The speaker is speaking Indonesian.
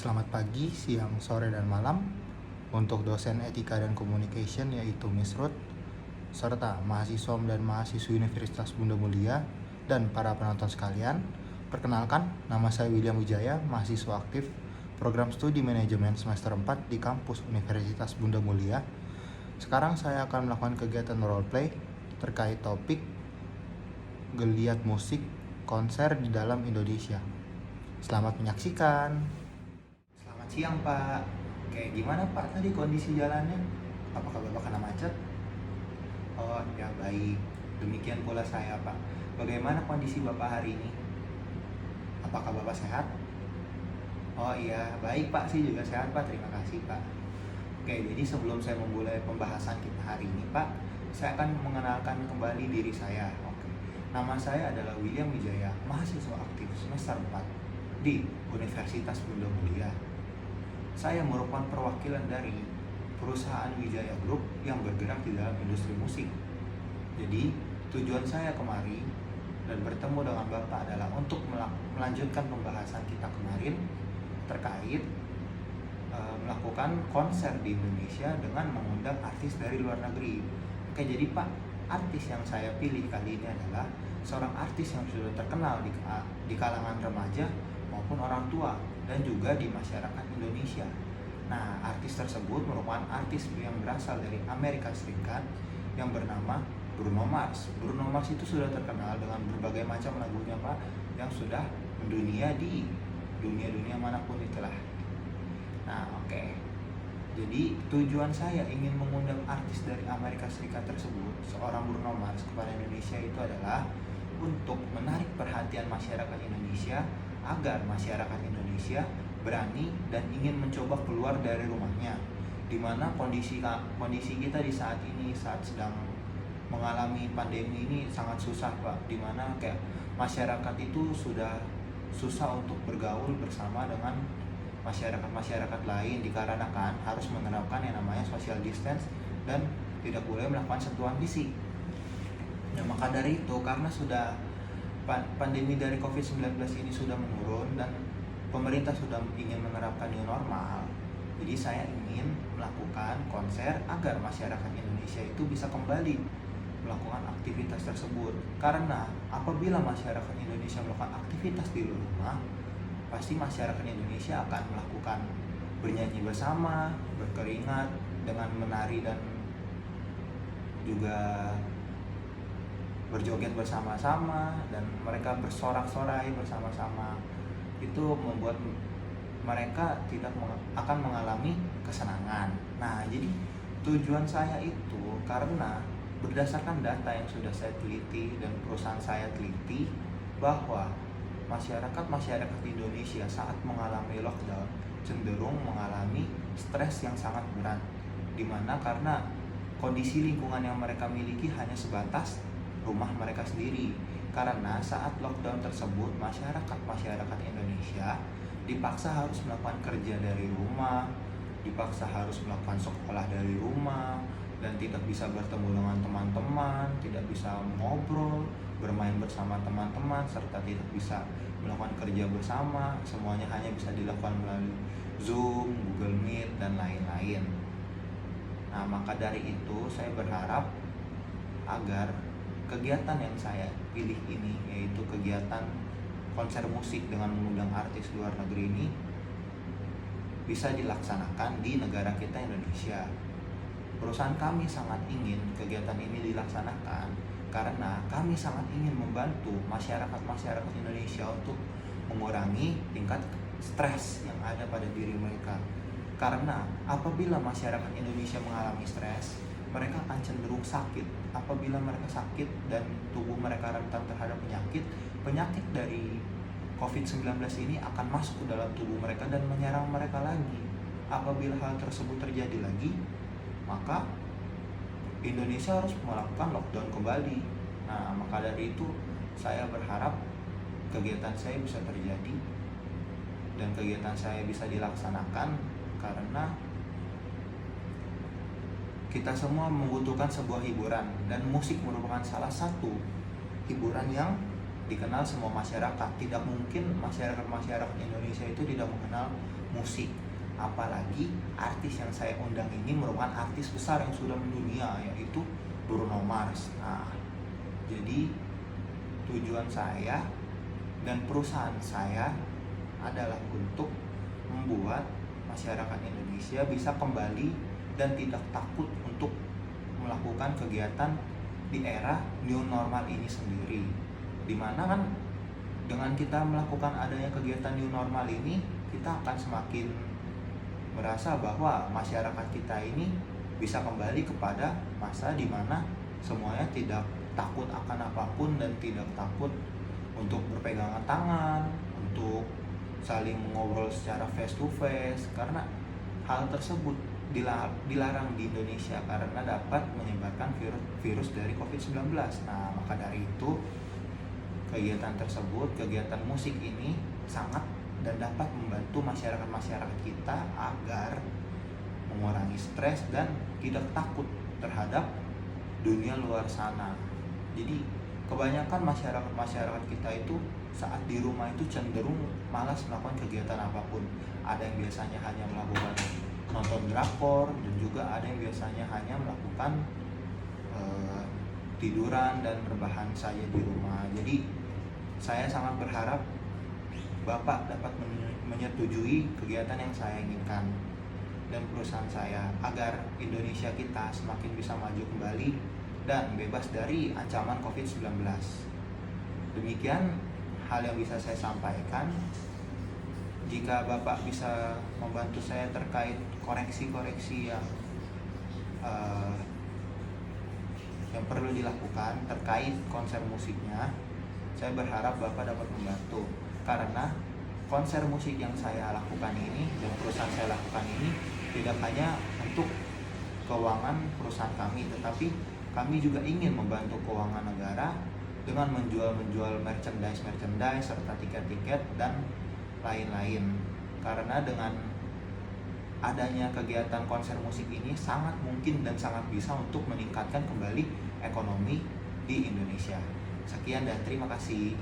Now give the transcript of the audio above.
Selamat pagi, siang, sore, dan malam untuk dosen etika dan communication yaitu Miss Ruth, serta mahasiswa dan mahasiswi Universitas Bunda Mulia dan para penonton sekalian. Perkenalkan, nama saya William Wijaya, mahasiswa aktif program studi manajemen semester 4 di kampus Universitas Bunda Mulia. Sekarang saya akan melakukan kegiatan roleplay terkait topik geliat musik konser di dalam Indonesia. Selamat menyaksikan. Selamat siang, Pak. Kayak gimana, Pak, tadi kondisi jalannya? Apakah Bapak kena macet? Oh, ya baik. Demikian pula saya, Pak. Bagaimana kondisi Bapak hari ini? Apakah Bapak sehat? Oh iya, baik Pak, sih juga sehat, Pak. Terima kasih, Pak. Oke, jadi sebelum saya memulai pembahasan kita hari ini, Pak, saya akan mengenalkan kembali diri saya. Oke. Nama saya adalah William Wijaya, mahasiswa aktif semester 4 di Universitas Bunda Mulia. Saya merupakan perwakilan dari perusahaan Wijaya Group yang bergerak di dalam industri musik. Jadi, tujuan saya kemari dan bertemu dengan Bapak adalah untuk melanjutkan pembahasan kita kemarin terkait melakukan konser di Indonesia dengan mengundang artis dari luar negeri. Oke, jadi Pak, artis yang saya pilih kali ini adalah seorang artis yang sudah terkenal di kalangan remaja maupun orang tua dan juga di masyarakat Indonesia. Nah, artis tersebut merupakan artis yang berasal dari Amerika Serikat yang bernama Bruno Mars. Bruno Mars itu sudah terkenal dengan berbagai macam lagunya, Pak, yang sudah mendunia di dunia-dunia manapun itulah. Nah, oke. Jadi tujuan saya ingin mengundang artis dari Amerika Serikat tersebut, seorang Bruno Mars, kepada Indonesia itu adalah untuk menarik perhatian masyarakat Indonesia agar masyarakat Indonesia berani dan ingin mencoba keluar dari rumahnya. Dimana kondisi kita di saat ini, saat sedang mengalami pandemi ini sangat susah, Pak. Dimana kayak masyarakat itu sudah susah untuk bergaul bersama dengan masyarakat lain dikarenakan harus menerapkan yang namanya social distance dan tidak boleh melakukan sentuhan fisik. Nah, maka dari itu, karena sudah pandemi dari COVID-19 ini sudah menurun dan pemerintah sudah ingin menerapkan new normal, jadi saya ingin melakukan konser agar masyarakat Indonesia itu bisa kembali melakukan aktivitas tersebut. Karena apabila masyarakat Indonesia melakukan aktivitas di rumah, pasti masyarakat Indonesia akan melakukan bernyanyi bersama, berkeringat dengan menari dan juga berjoget bersama-sama, dan mereka bersorak-sorai bersama-sama. Itu membuat mereka tidak akan mengalami kesenangan. Nah, jadi tujuan saya itu karena berdasarkan data yang sudah saya teliti dan perusahaan saya teliti bahwa masyarakat Indonesia saat mengalami lockdown cenderung mengalami stres yang sangat berat, dimana karena kondisi lingkungan yang mereka miliki hanya sebatas rumah mereka sendiri. Karena saat lockdown tersebut masyarakat Indonesia dipaksa harus melakukan kerja dari rumah, dipaksa harus melakukan sekolah dari rumah, dan tidak bisa bertemu dengan teman-teman, tidak bisa ngobrol, bermain bersama teman-teman, serta tidak bisa melakukan kerja bersama. Semuanya hanya bisa dilakukan melalui Zoom, Google Meet, dan lain-lain. Nah, maka dari itu saya berharap agar kegiatan yang saya pilih ini, yaitu kegiatan konser musik dengan mengundang artis luar negeri ini, bisa dilaksanakan di negara kita Indonesia. Perusahaan kami sangat ingin kegiatan ini dilaksanakan karena kami sangat ingin membantu masyarakat Indonesia untuk mengurangi tingkat stres yang ada pada diri mereka. Karena apabila masyarakat Indonesia mengalami stres, mereka akan cenderung sakit. Apabila mereka sakit dan tubuh mereka rentan terhadap penyakit dari COVID-19 ini akan masuk ke dalam tubuh mereka dan menyerang mereka lagi. Apabila hal tersebut terjadi lagi, maka Indonesia harus melakukan lockdown kembali. Nah, maka dari itu saya berharap kegiatan saya bisa terjadi dan kegiatan saya bisa dilaksanakan karena kita semua membutuhkan sebuah hiburan dan musik merupakan salah satu hiburan yang dikenal semua masyarakat. Tidak mungkin masyarakat Indonesia itu tidak mengenal musik. Apalagi artis yang saya undang ini merupakan artis besar yang sudah mendunia, yaitu Bruno Mars. Nah, jadi tujuan saya dan perusahaan saya adalah untuk membuat masyarakat Indonesia bisa kembali dan tidak takut untuk melakukan kegiatan di era new normal ini sendiri. Dimana kan dengan kita melakukan adanya kegiatan new normal ini, kita akan semakin merasa bahwa masyarakat kita ini bisa kembali kepada masa di mana semuanya tidak takut akan apapun dan tidak takut untuk berpegangan tangan, untuk saling ngobrol secara face to face, karena hal tersebut dilarang di Indonesia karena dapat menyebarkan virus dari COVID-19. Nah, maka dari itu kegiatan tersebut, kegiatan musik ini sangat dan dapat membantu masyarakat kita agar mengurangi stres dan tidak takut terhadap dunia luar sana. Jadi kebanyakan masyarakat kita itu saat di rumah itu cenderung malas melakukan kegiatan apapun. Ada yang biasanya hanya melakukan nonton drakor, dan juga ada yang biasanya hanya melakukan tiduran dan berbahan saja di rumah. Jadi saya sangat berharap Bapak dapat menyetujui kegiatan yang saya inginkan dan perusahaan saya agar Indonesia kita semakin bisa maju kembali dan bebas dari ancaman COVID-19. Demikian hal yang bisa saya sampaikan. Jika Bapak bisa membantu saya terkait koreksi-koreksi yang perlu dilakukan terkait konser musiknya, saya berharap Bapak dapat membantu. Karena konser musik yang saya lakukan ini dan perusahaan saya lakukan ini tidak hanya untuk keuangan perusahaan kami, tetapi kami juga ingin membantu keuangan negara dengan menjual merchandise serta tiket-tiket dan lain-lain. Karena dengan adanya kegiatan konser musik ini sangat mungkin dan sangat bisa untuk meningkatkan kembali ekonomi di Indonesia. Sekian dan terima kasih.